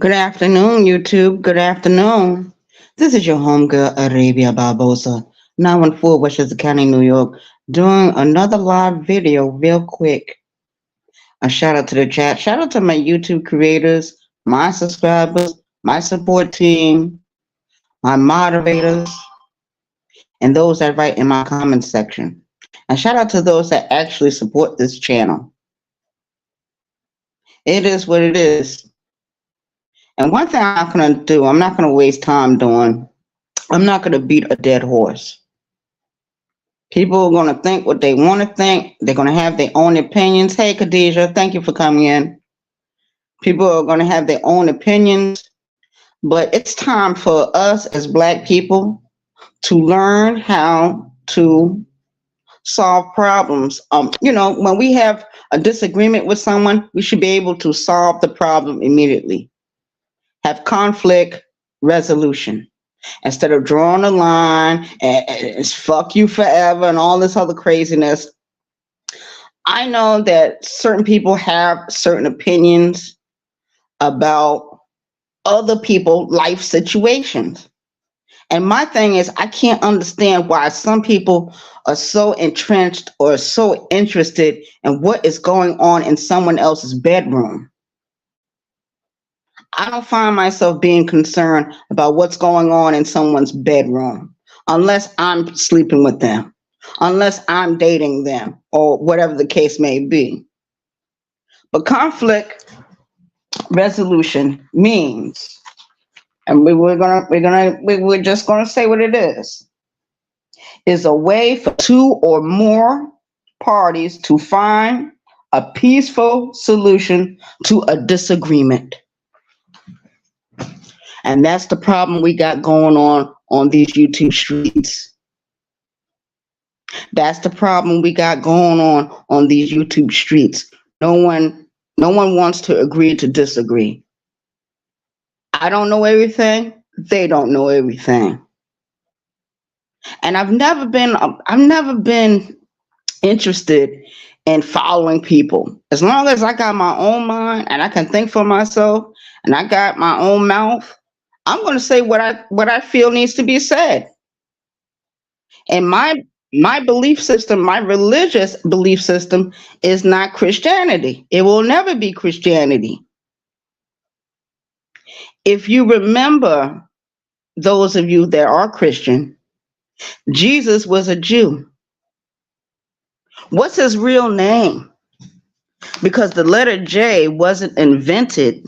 Good afternoon, YouTube. Good afternoon. This is your homegirl, Arabia Barbosa, 914 Westchester County, New York, doing another live video real quick. A shout out to the chat. Shout out to my YouTube creators, my subscribers, my support team, my moderators, and those that write in my comments section. And shout out to those that actually support this channel. It is what it is. And one thing I'm not going to do, I'm not going to waste time doing, I'm not going to beat a dead horse. People are going to think what they want to think. They're going to have their own opinions. Hey, Khadijah, thank you for coming in. People are going to have their own opinions. But it's time for us as Black people to learn how to solve problems. When we have a disagreement with someone, we should be able to solve the problem immediately. Have conflict resolution. Instead of drawing a line and it's fuck you forever and all this other craziness. I know that certain people have certain opinions about other people's life situations. And my thing is, I can't understand why some people are so entrenched or so interested in what is going on in someone else's bedroom. I don't find myself being concerned about what's going on in someone's bedroom unless I'm sleeping with them, unless I'm dating them, or whatever the case may be. But conflict resolution means, and we're just gonna say what it is a way for two or more parties to find a peaceful solution to a disagreement. And that's the problem we got going on these YouTube streets. That's the problem we got going on these YouTube streets. No one wants to agree to disagree. I don't know everything. They don't know everything. And I've never been interested in following people. As long as I got my own mind and I can think for myself and I got my own mouth, I'm going to say what I feel needs to be said. And my belief system, my religious belief system is not Christianity. It will never be Christianity. If you remember, those of you that are Christian, Jesus was a Jew. What's his real name? Because the letter J wasn't invented,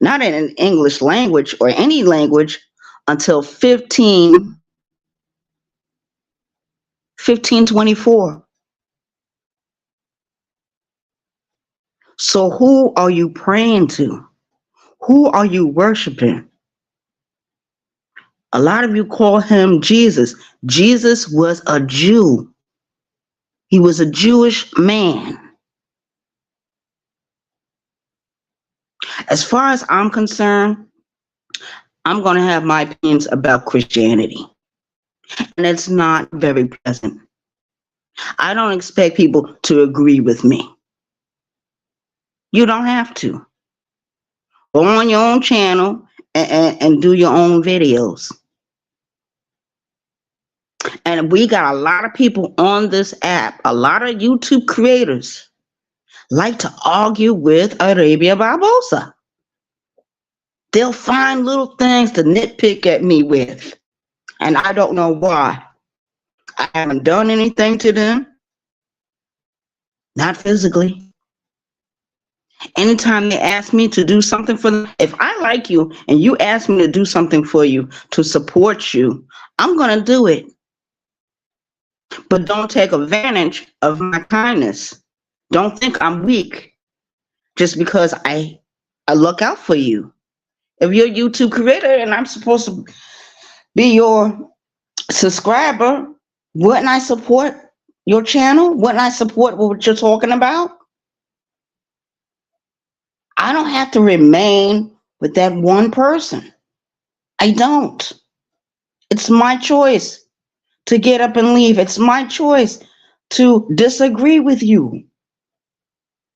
not in an English language or any language, until 1524. So who are you praying to? Who are you worshiping? A lot of you call him Jesus. Jesus was a Jew. He was a Jewish man. As far as I'm concerned, I'm going to have my opinions about Christianity. And it's not very pleasant. I don't expect people to agree with me. You don't have to. Go on your own channel and do your own videos. And we got a lot of people on this app, a lot of YouTube creators like to argue with Arabia Barbosa. They'll find little things to nitpick at me with. And I don't know why. I haven't done anything to them. Not physically. Anytime they ask me to do something for them, if I like you and you ask me to do something for you, to support you, I'm going to do it. But don't take advantage of my kindness. Don't think I'm weak just because I look out for you. If you're a YouTube creator and I'm supposed to be your subscriber, wouldn't I support your channel? Wouldn't I support what you're talking about? I don't have to remain with that one person. I don't. It's my choice to get up and leave. It's my choice to disagree with you.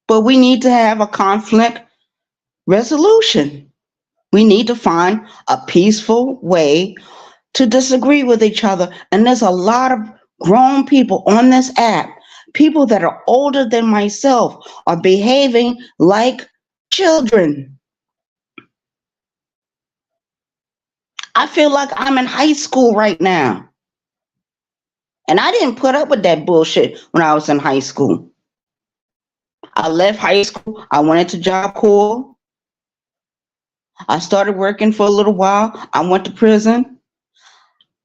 But we need to have a conflict resolution. We need to find a peaceful way to disagree with each other. And there's a lot of grown people on this app, people that are older than myself, are behaving like children. I feel like I'm in high school right now. And I didn't put up with that bullshit when I was in high school. I left high school. I went into Job Corps. I started working for a little while. I went to prison.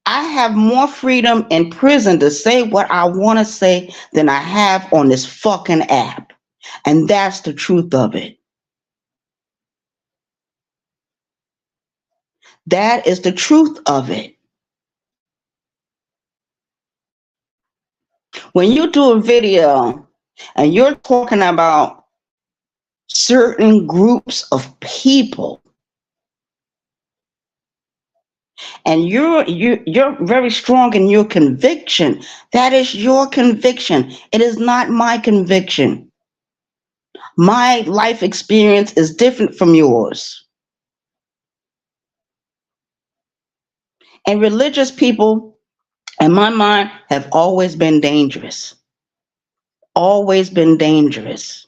I have more freedom in prison to say what I want to say than I have on this fucking app. And that's the truth of it. That is the truth of it. When you do a video and you're talking about certain groups of people, and you're very strong in your conviction, that is your conviction. It is not my conviction. My life experience is different from yours. And religious people, in my mind, have always been dangerous. Always been dangerous.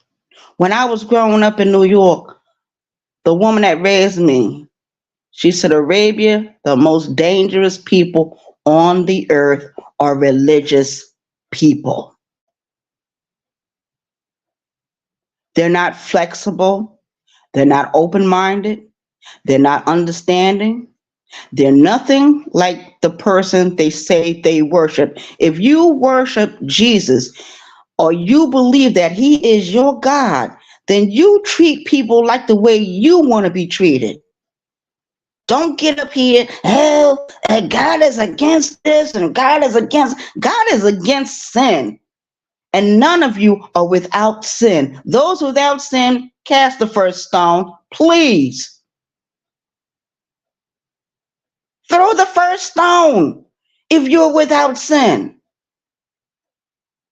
When I was growing up in New York, the woman that raised me, she said, Arabia, the most dangerous people on the earth are religious people. They're not flexible. They're not open-minded. They're not understanding. They're nothing like the person they say they worship. If you worship Jesus or you believe that he is your God, then you treat people like the way you want to be treated. Don't get up here, oh, God is against this and God is against sin. And none of you are without sin. Those without sin, cast the first stone, please. Throw the first stone if you're without sin.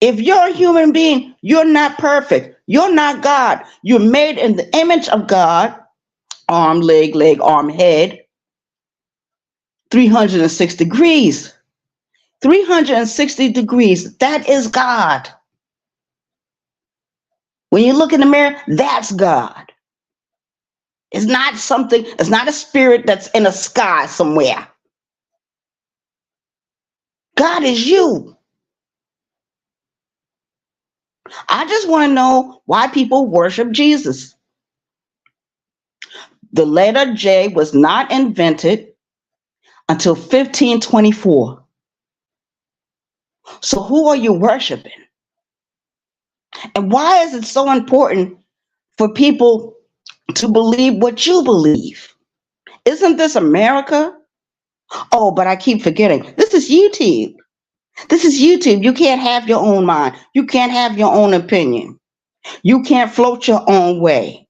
If you're a human being, you're not perfect. You're not God. You're made in the image of God. Arm, leg, arm, head. 306 degrees. 360 degrees. That is God. When you look in the mirror, that's God. It's not something, it's not a spirit that's in a sky somewhere. God is you. I just want to know why people worship Jesus. The letter J was not invented until 1524. So who are you worshiping? And why is it so important for people to believe what you believe? Isn't this America? Oh, but I keep forgetting. This is YouTube. This is YouTube. You can't have your own mind. You can't have your own opinion. You can't float your own way.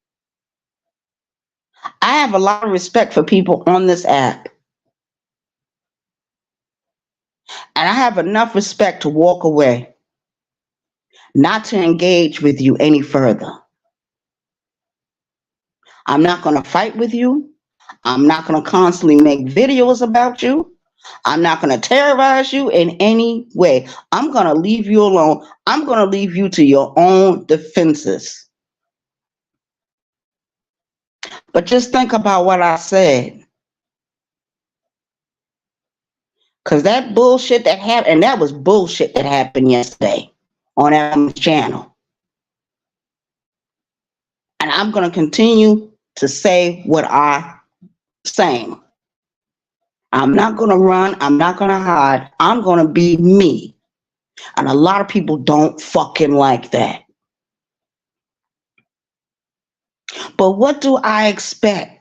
I have a lot of respect for people on this app. And I have enough respect to walk away, not to engage with you any further. I'm not going to fight with you. I'm not going to constantly make videos about you. I'm not going to terrorize you in any way. I'm going to leave you alone. I'm going to leave you to your own defenses. But just think about what I said. Because that bullshit that happened, and that was bullshit that happened yesterday on our channel. And I'm going to continue to say what I'm saying. I'm not going to run. I'm not going to hide. I'm going to be me. And a lot of people don't fucking like that. But what do I expect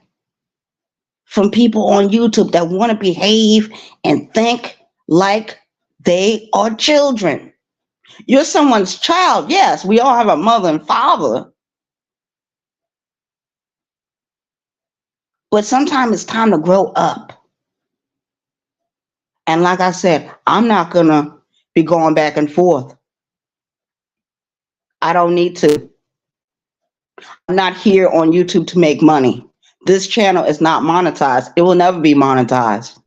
from people on YouTube that want to behave and think like they are children? You're someone's child. Yes, we all have a mother and father. But sometimes it's time to grow up. And like I said, I'm not going to be going back and forth. I don't need to. I'm not here on YouTube to make money. This channel is not monetized. It will never be monetized.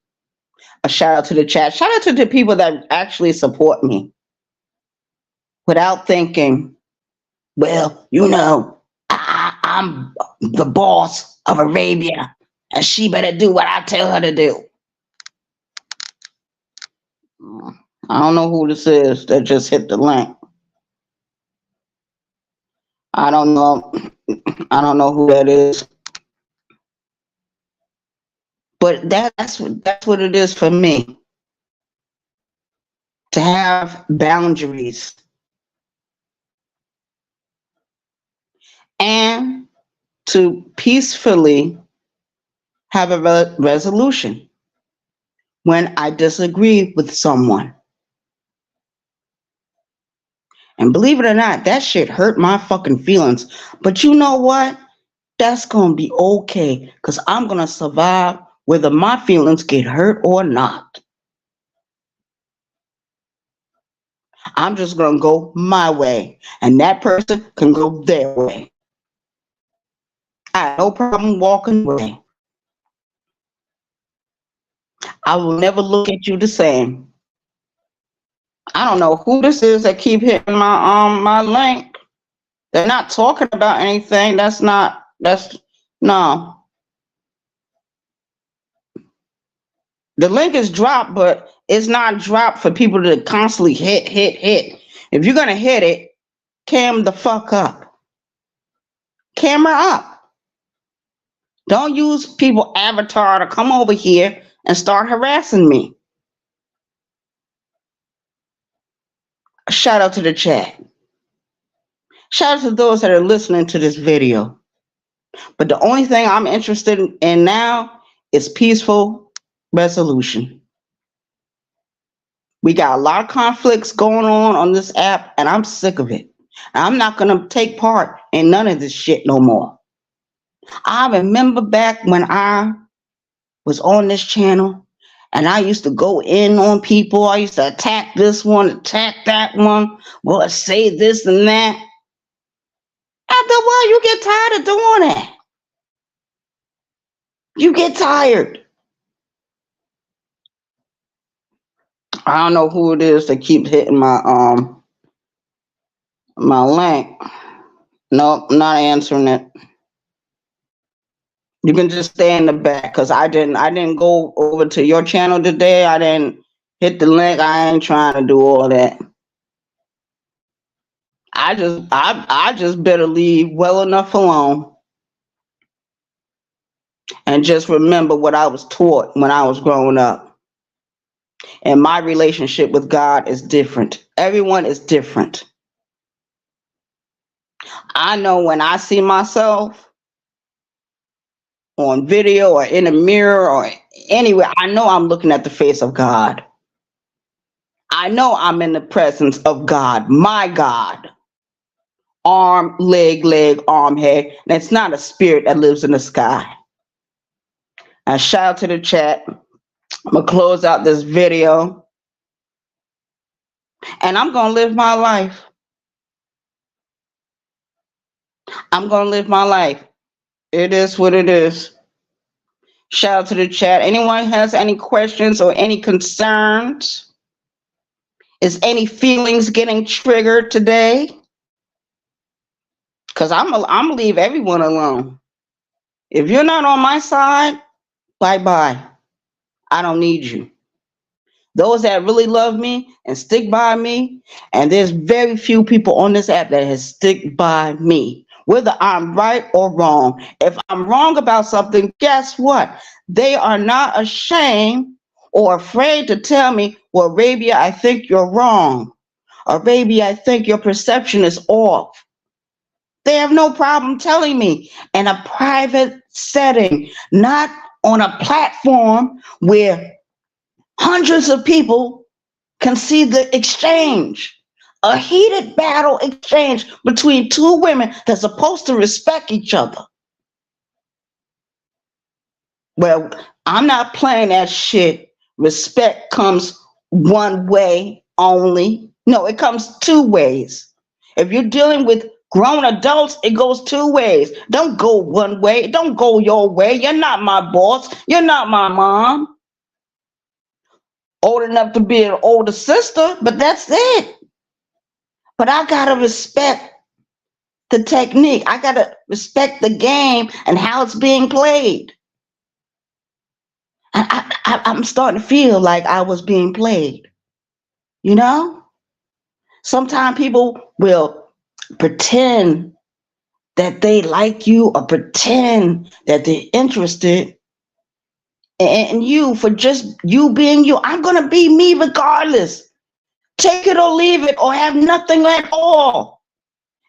A shout out to the chat. Shout out to the people that actually support me without thinking, well, I'm the boss of Arabia and she better do what I tell her to do. I don't know who this is that just hit the link. I don't know. I don't know who that is. But that's what it is for me. To have boundaries. And to peacefully have a resolution when I disagree with someone. And believe it or not, that shit hurt my fucking feelings. But you know what? That's going to be okay because I'm going to survive whether my feelings get hurt or not. I'm just going to go my way and that person can go their way. I have no problem walking away. I will never look at you the same. I don't know who this is that keep hitting my link. They're not talking about anything. No. The link is dropped, but it's not dropped for people to constantly hit. If you're gonna hit it, cam the fuck up. Camera up. Don't use people's avatar to come over here and start harassing me. Shout out to the chat. Shout out to those that are listening to this video. But the only thing I'm interested in now is peaceful resolution. We got a lot of conflicts going on this app, and I'm sick of it. I'm not going to take part in none of this shit no more. I remember back when I was on this channel, and I used to go in on people. I used to attack this one, attack that one, well, say this and that. After a while, you get tired of doing that. You get tired. I don't know who it is that keeps hitting my link. Nope, not answering it. You can just stay in the back because I didn't go over to your channel today. I didn't hit the link. I ain't trying to do all that. I just better leave well enough alone. And just remember what I was taught when I was growing up. And my relationship with God is different. Everyone is different. I know when I see myself on video or in a mirror or anywhere, I know I'm looking at the face of God. I know I'm in the presence of God, my God. Arm, leg, arm, head. And it's not a spirit that lives in the sky. And shout out to the chat. I'm going to close out this video. And I'm going to live my life. I'm going to live my life. It is what it is. Shout out to the chat. Anyone has any questions or any concerns? Is any feelings getting triggered today? Because I'm going to leave everyone alone. If you're not on my side, bye-bye. I don't need you. Those that really love me and stick by me, and there's very few people on this app that has stick by me, whether I'm right or wrong. If I'm wrong about something, guess what? They are not ashamed or afraid to tell me, well, Arabia, I think you're wrong. Arabia, I think your perception is off. They have no problem telling me in a private setting, not on a platform where hundreds of people can see the exchange, a heated battle exchange between two women that's supposed to respect each other. Well, I'm not playing that shit. Respect comes one way only. No, it comes two ways. If you're dealing with Grown adults, it goes two ways. Don't go one way. Don't go your way. You're not my boss. You're not my mom. Old enough to be an older sister, but that's it. But I gotta respect the technique. I gotta respect the game and how it's being played. I'm starting to feel like I was being played. You know? Sometimes people will pretend that they like you or pretend that they're interested in you for just you being you. I'm going to be me regardless. Take it or leave it or have nothing at all.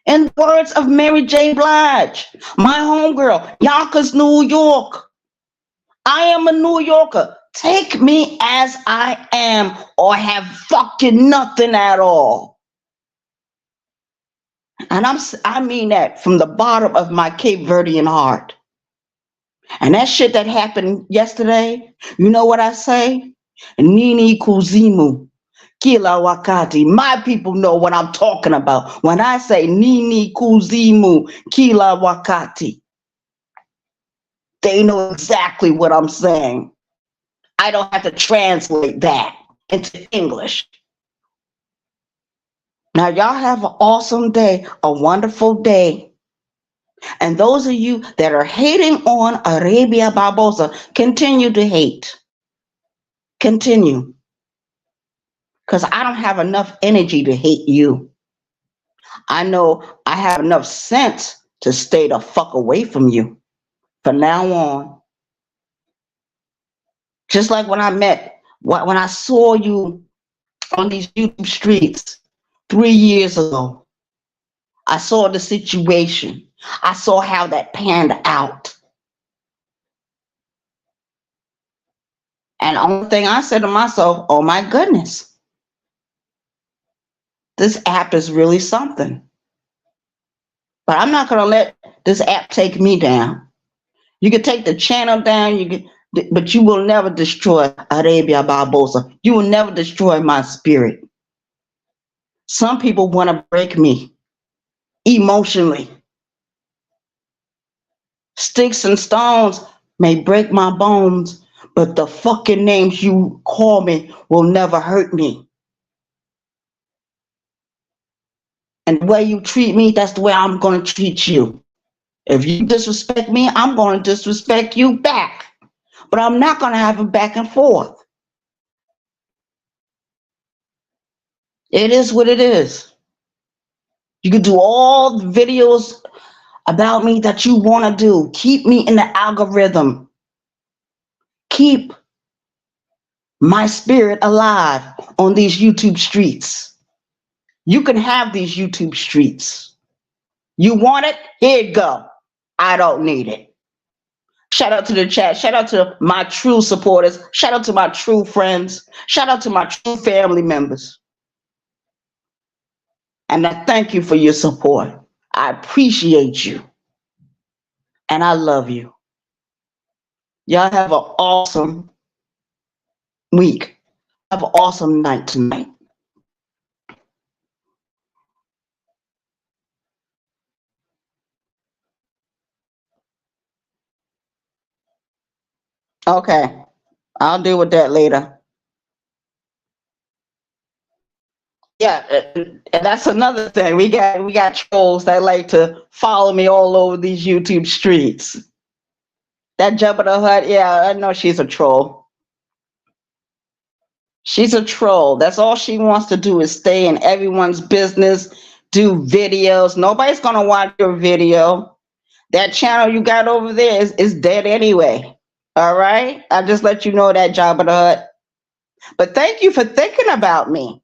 In the words of Mary J. Blige, my homegirl, Yonkers, New York. I am a New Yorker. Take me as I am or have fucking nothing at all. And I mean that from the bottom of my Cape Verdean heart. And that shit that happened yesterday, you know what I say? Nini kuzimu, kila wakati. My people know what I'm talking about. When I say Nini kuzimu, kila wakati, they know exactly what I'm saying. I don't have to translate that into English. Now, y'all have an awesome day, a wonderful day. And those of you that are hating on Arabia Barbosa, continue to hate. Continue. Because I don't have enough energy to hate you. I know I have enough sense to stay the fuck away from you from now on. Just like when I saw you on these YouTube streets 3 years ago. I saw the situation. I saw how that panned out. And the only thing I said to myself, oh my goodness, this app is really something. But I'm not going to let this app take me down. You can take the channel down, but you will never destroy Arabia Barbosa. You will never destroy my spirit. Some people want to break me emotionally. Sticks and stones may break my bones, but the fucking names you call me will never hurt me. And the way you treat me, that's the way I'm going to treat you. If you disrespect me, I'm going to disrespect you back. But I'm not going to have a back and forth. It is what it is. You can do all the videos about me that you want to do. Keep me in the algorithm. Keep my spirit alive on these YouTube streets. You can have these YouTube streets. You want it? Here you go. I don't need it. Shout out to the chat. Shout out to my true supporters. Shout out to my true friends. Shout out to my true family members. And I thank you for your support. I appreciate you. And I love you. Y'all have an awesome week. Have an awesome night tonight. Okay. I'll deal with that later. Yeah, and that's another thing. We got trolls that like to follow me all over these YouTube streets. That Jabba the Hutt, yeah, I know she's a troll. She's a troll. That's all she wants to do is stay in everyone's business, do videos. Nobody's gonna watch your video. That channel you got over there is dead anyway. All right? I just let you know that, Jabba the Hutt. But thank you for thinking about me.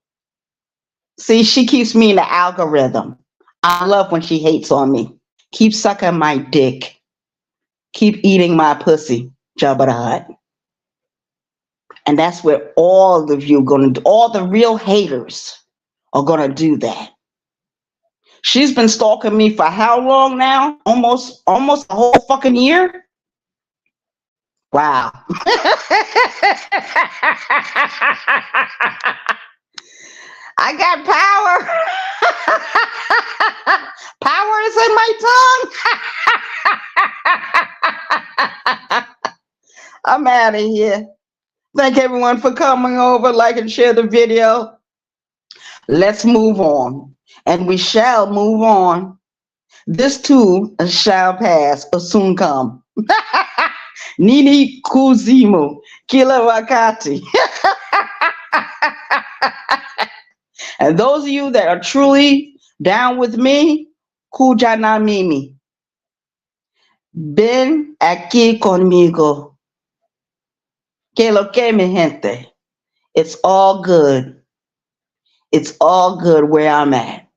See, she keeps me in the algorithm. I love when she hates on me. Keep sucking my dick. Keep eating my pussy, Jabba the Hutt. And that's where all of you gonna do. All the real haters are gonna do that. She's been stalking me for how long now? Almost a whole fucking year? Wow. I got power. Power is in my tongue. I'm out of here. Thank everyone for coming over. Like and share the video. Let's move on. And we shall move on. This too shall pass or soon come. Nini Kuzimu. Kila Wakati. And those of you that are truly down with me, Kujana Mimi. Ven aquí conmigo. Que lo que mi gente. It's all good. It's all good where I'm at.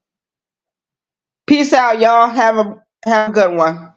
Peace out, y'all. Have a good one.